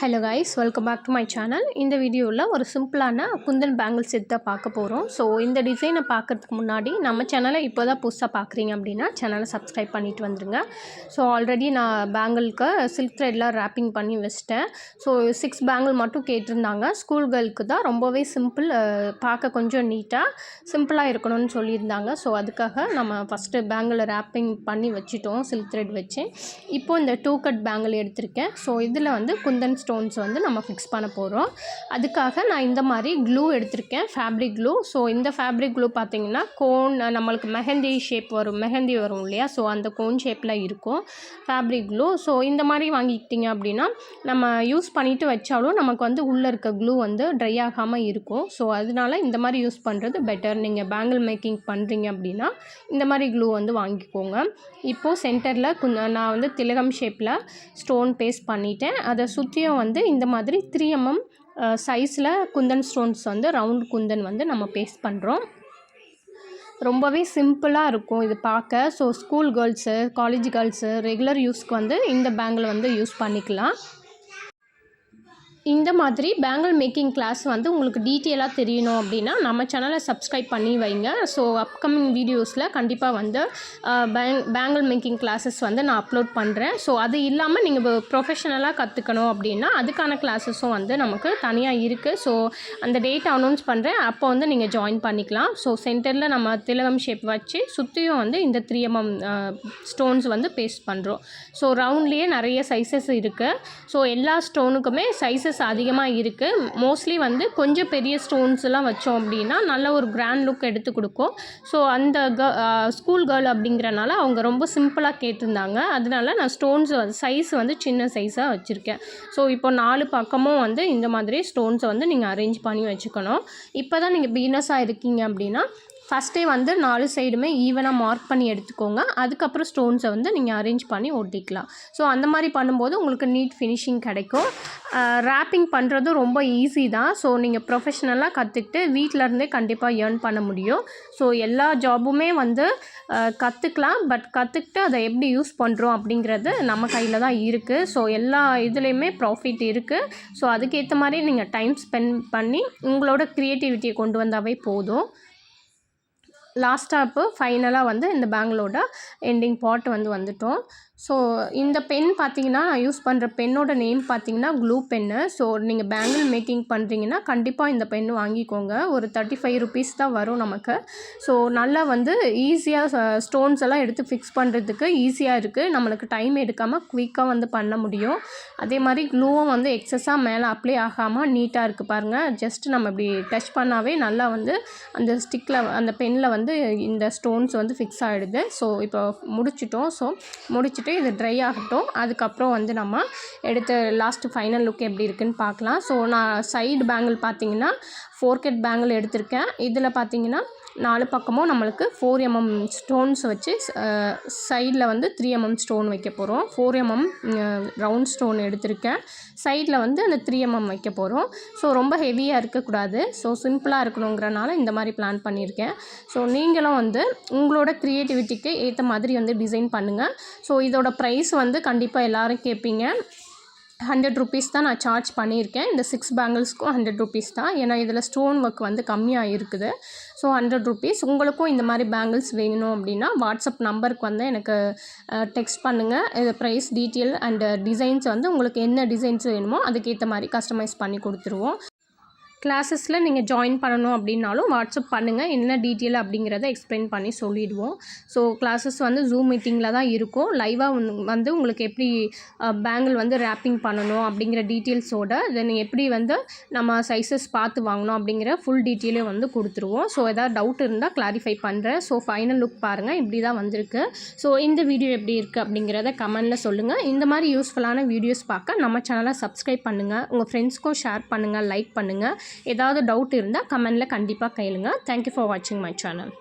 Hello guys, welcome back to my channel. இந்த வீடியோவில் ஒரு சிம்பிளான குந்தன் பேங்கிள் செட் தான் பார்க்க போகிறோம். ஸோ இந்த டிசைனை பார்க்குறதுக்கு முன்னாடி நம்ம சேனலை இப்போ தான் புதுசாக பார்க்குறீங்க அப்படின்னா சேனலை சப்ஸ்கிரைப் பண்ணிட்டு வந்துடுங்க. ஸோ ஆல்ரெடி நான் பேங்கிளுக்கு சில்க் த்ரெட்லாம் ரேப்பிங் பண்ணி வச்சிட்டேன். ஸோ 6 பேங்கிள் மட்டும் கேட்டிருந்தாங்க. ஸ்கூல் கேர்ளுக்கு தான் ரொம்பவே சிம்பிள், பார்க்க கொஞ்சம் நீட்டாக சிம்பிளாக இருக்கணும்னு சொல்லியிருந்தாங்க. ஸோ அதுக்காக நம்ம ஃபஸ்ட்டு பேங்கிளை ரேப்பிங் பண்ணி வச்சுட்டோம் சில்க் த்ரெட் வச்சு. இப்போது இந்த 2 கட் பேங்கிள் எடுத்திருக்கேன். ஸோ இதில் வந்து குந்தன் ஸ்டோன்ஸ் வந்து நம்ம ஃபிக்ஸ் பண்ண போகிறோம். அதுக்காக நான் இந்த மாதிரி க்ளூ எடுத்திருக்கேன், ஃபேப்ரிக் க்ளூ. ஸோ இந்த ஃபேப்ரிக் க்ளூ பார்த்திங்கன்னா கோன், நம்மளுக்கு மெஹந்தி ஷேப் வரும், மெஹந்தி வரும் இல்லையா, ஸோ அந்த கோன் ஷேப்பில் இருக்கும் ஃபேப்ரிக் க்ளூ. ஸோ இந்த மாதிரி வாங்கிக்கிட்டிங்க அப்படின்னா நம்ம யூஸ் பண்ணிவிட்டு வச்சாலும் நமக்கு வந்து உள்ளே இருக்க க்ளூ வந்து ட்ரை ஆகாமல் இருக்கும். ஸோ அதனால இந்த மாதிரி யூஸ் பண்ணுறது பெட்டர். நீங்கள் பேங்கிள் மேக்கிங் பண்ணுறீங்க அப்படின்னா இந்த மாதிரி க்ளூ வந்து வாங்கிக்கோங்க. இப்போது சென்டரில் நான் வந்து திலகம் ஷேப்பில் ஸ்டோன் பேஸ்ட் பண்ணிவிட்டேன். அதை சுற்றியும் வந்து இந்த மாதிரி 3 mm சைஸில் குந்தன் ஸ்டோன்ஸ் வந்து ரவுண்ட் குந்தன் வந்து நம்ம பேஸ்ட் பண்ணுறோம். ரொம்பவே சிம்பிளாக இருக்கும் இது பார்க்க. So school girls, college girls regular யூஸ்க்கு வந்து இந்த பேங்கிள் வந்து யூஸ் பண்ணிக்கலாம். இந்த மாதிரி பேங்கிள் மேக்கிங் கிளாஸ் வந்து உங்களுக்கு டீட்டெயிலாக தெரியணும் அப்படின்னா நம்ம சேனலை சப்ஸ்கிரைப் பண்ணி வைங்க. ஸோ அப்கமிங் வீடியோஸில் கண்டிப்பாக வந்து பேங்கிள் மேக்கிங் கிளாஸஸ் வந்து நான் அப்லோட் பண்ணுறேன். ஸோ அது இல்லாமல் நீங்கள் ப்ரொஃபஷனலாக கற்றுக்கணும் அப்படின்னா அதுக்கான கிளாஸஸும் வந்து நமக்கு தனியாக இருக்குது. ஸோ அந்த டேட் அனௌன்ஸ் பண்ணுறேன், அப்போ வந்து நீங்கள் ஜாயின் பண்ணிக்கலாம். ஸோ சென்டரில் நம்ம திலகம் ஷேப் வச்சு சுற்றியும் வந்து இந்த 3 mm ஸ்டோன்ஸ் வந்து பேஸ்ட் பண்ணுறோம். ஸோ ரவுண்ட்லேயே நிறைய சைஸஸ் இருக்குது. ஸோ எல்லா ஸ்டோனுக்குமே சைஸஸ் அதிகமாக இருக்குது. மோஸ்ட்லி வந்து கொஞ்சம் பெரிய ஸ்டோன்ஸ்லாம் வச்சோம் அப்படின்னா நல்ல ஒரு கிராண்ட் லுக் எடுத்து கொடுக்கும். ஸோ அந்த ஸ்கூல் கேர்ள் அப்படிங்கிறனால அவங்க ரொம்ப சிம்பிளாக கேட்டிருந்தாங்க. அதனால நான் ஸ்டோன்ஸ் சைஸ் வந்து சின்ன சைஸாக வச்சுருக்கேன். ஸோ இப்போ 4 பக்கமும் வந்து இந்த மாதிரி ஸ்டோன்ஸை வந்து நீங்கள் அரேஞ்ச் பண்ணி வச்சுக்கணும். இப்போ தான் நீங்கள் பிகினர்ஸாக இருக்கீங்க அப்படின்னா ஃபஸ்ட்டே வந்து 4 சைடுமே ஈவனாக மார்க் பண்ணி எடுத்துக்கோங்க. அதுக்கப்புறம் ஸ்டோன்ஸை வந்து நீங்கள் அரேஞ்ச் பண்ணி ஒட்டிக்கலாம். ஸோ அந்த மாதிரி பண்ணும்போது உங்களுக்கு நீட் ஃபினிஷிங் கிடைக்கும். ரேப்பிங் பண்ணுறது ரொம்ப ஈஸி தான். ஸோ நீங்கள் ப்ரொஃபஷ்னலாக கற்றுக்கிட்டு வீட்டிலருந்தே கண்டிப்பாக ஏர்ன் பண்ண முடியும். ஸோ எல்லா ஜாபுமே வந்து கற்றுக்கலாம். பட் கற்றுக்கிட்டு அதை எப்படி யூஸ் பண்ணுறோம் அப்படிங்கிறது நம்ம கையில் தான் இருக்குது. ஸோ எல்லா இதுலேயுமே ப்ராஃபிட் இருக்குது. ஸோ அதுக்கேற்ற மாதிரி நீங்கள் டைம் ஸ்பெண்ட் பண்ணி உங்களோட க்ரியேட்டிவிட்டியை கொண்டு வந்தாவே போதும். லாஸ்ட்டாக இப்போ ஃபைனலாக வந்து இந்த பேங்கிளோட எண்டிங் பார்ட் வந்து வந்துட்டோம். ஸோ இந்த பென் பார்த்திங்கன்னா யூஸ் பண்ணுற பென்னோட நேம் பார்த்திங்கன்னா க்ளூ பென்னு. ஸோ நீங்கள் பேங்கிள் மேக்கிங் பண்ணுறீங்கன்னா கண்டிப்பாக இந்த பென் வாங்கிக்கோங்க. ஒரு 35 rupees தான் வரும் நமக்கு. ஸோ நல்லா வந்து ஈஸியாக ஸ்டோன்ஸ் எல்லாம் எடுத்து ஃபிக்ஸ் பண்ணுறதுக்கு ஈஸியாக இருக்குது. நம்மளுக்கு டைம் எடுக்காமல் குயிக்காக வந்து பண்ண முடியும். அதே மாதிரி க்ளூவும் வந்து எக்ஸஸாக மேலே அப்ளை ஆகாமல் நீட்டாக இருக்குது பாருங்கள். ஜஸ்ட் நம்ம இப்படி டச் பண்ணாவே நல்லா வந்து அந்த ஸ்டிக்கில் அந்த பெனில் வந்து இந்த ஸ்டோன்ஸ் வந்து ஃபிக்ஸ் ஆகிடுது. ஸோ இப்போ முடிச்சிட்டோம். ஸோ முடிச்சுட்டு இது ட்ரை ஆகட்டும். அதுக்கப்புறம் வந்து நம்ம எடுத்து லாஸ்ட்டு ஃபைனல் லுக் எப்படி இருக்குதுன்னு பார்க்கலாம். ஸோ நான் சைடு பேங்கிள் பார்த்திங்கன்னா 4 கட் பேங்கிள் எடுத்திருக்கேன். இதில் பார்த்திங்கன்னா 4 பக்கமும் நம்மளுக்கு 4 mm ஸ்டோன்ஸ் வச்சு சைடில் வந்து 3 mm ஸ்டோன் வைக்க போகிறோம். 4 mm ரவுண்ட் ஸ்டோன் எடுத்திருக்கேன். சைடில் வந்து அந்த 3 mm வைக்க போகிறோம். ஸோ ரொம்ப ஹெவியாக இருக்கக்கூடாது. ஸோ சிம்பிளாக இருக்கணுங்கிறனால இந்த மாதிரி பிளான் பண்ணியிருக்கேன். ஸோ நீங்களும் வந்து உங்களோட க்ரியேட்டிவிட்டிக்கு ஏற்ற மாதிரி வந்து டிசைன் பண்ணுங்கள். ஸோ இதோட ப்ரைஸ் வந்து கண்டிப்பாக எல்லோரும் கேட்பீங்க. 100 rupees தான் நான் சார்ஜ் பண்ணியிருக்கேன். இந்த 6 பேங்கிள்ஸ்க்கும் 100 rupees தான். ஏன்னா இதில் ஸ்டோன் ஒர்க் வந்து கம்மியாக இருக்குது. So 100 rupees. உங்களுக்கும் இந்த மாதிரி பேங்கிள்ஸ் வேணும் அப்படின்னா வாட்ஸ்அப் நம்பருக்கு வந்து எனக்கு டெக்ஸ்ட் பண்ணுங்கள். இது ப்ரைஸ் டீட்டெயில் அண்ட் டிசைன்ஸ் வந்து உங்களுக்கு என்ன டிசைன்ஸ் வேணுமோ அதுக்கேற்ற மாதிரி கஸ்டமைஸ் பண்ணி கொடுத்துருவோம். கிளாஸஸில் நீங்கள் ஜாயின் பண்ணணும் அப்படின்னாலும் வாட்ஸ்அப் பண்ணுங்கள். என்ன டீட்டெயில் அப்படிங்கிறத எக்ஸ்பிளைன் பண்ணி சொல்லிடுவோம். ஸோ கிளாஸஸ் வந்து ஜூம் மீட்டிங்கில் தான் இருக்கும். லைவாக வந்து உங்களுக்கு எப்படி பேங்கிள் வந்து ரேப்பிங் பண்ணணும் அப்படிங்கிற டீட்டெயில்ஸோட தென் எப்படி வந்து நம்ம சைஸஸ் பார்த்து வாங்கணும் அப்படிங்கிற ஃபுல் டீட்டெயிலே வந்து கொடுத்துருவோம். ஸோ எதாவது டவுட் இருந்தால் கிளாரிஃபை பண்ணுறேன். ஸோ ஃபைனல் லுக் பாருங்கள், இப்படி தான் வந்திருக்கு. ஸோ இந்த வீடியோ எப்படி இருக்குது அப்படிங்கிறத கமெண்டில் சொல்லுங்கள். இந்த மாதிரி யூஸ்ஃபுல்லான வீடியோஸ் பார்க்க நம்ம சேனலை சப்ஸ்கிரைப் பண்ணுங்கள். உங்கள் ஃப்ரெண்ட்ஸ்க்கும் ஷேர் பண்ணுங்கள், லைக் பண்ணுங்கள். ஏதாவது டவுட் இருந்தால் கமெண்டில் கண்டிப்பாக கேளுங்க. தேங்க்யூ ஃபார் வாட்சிங் மை சேனல்.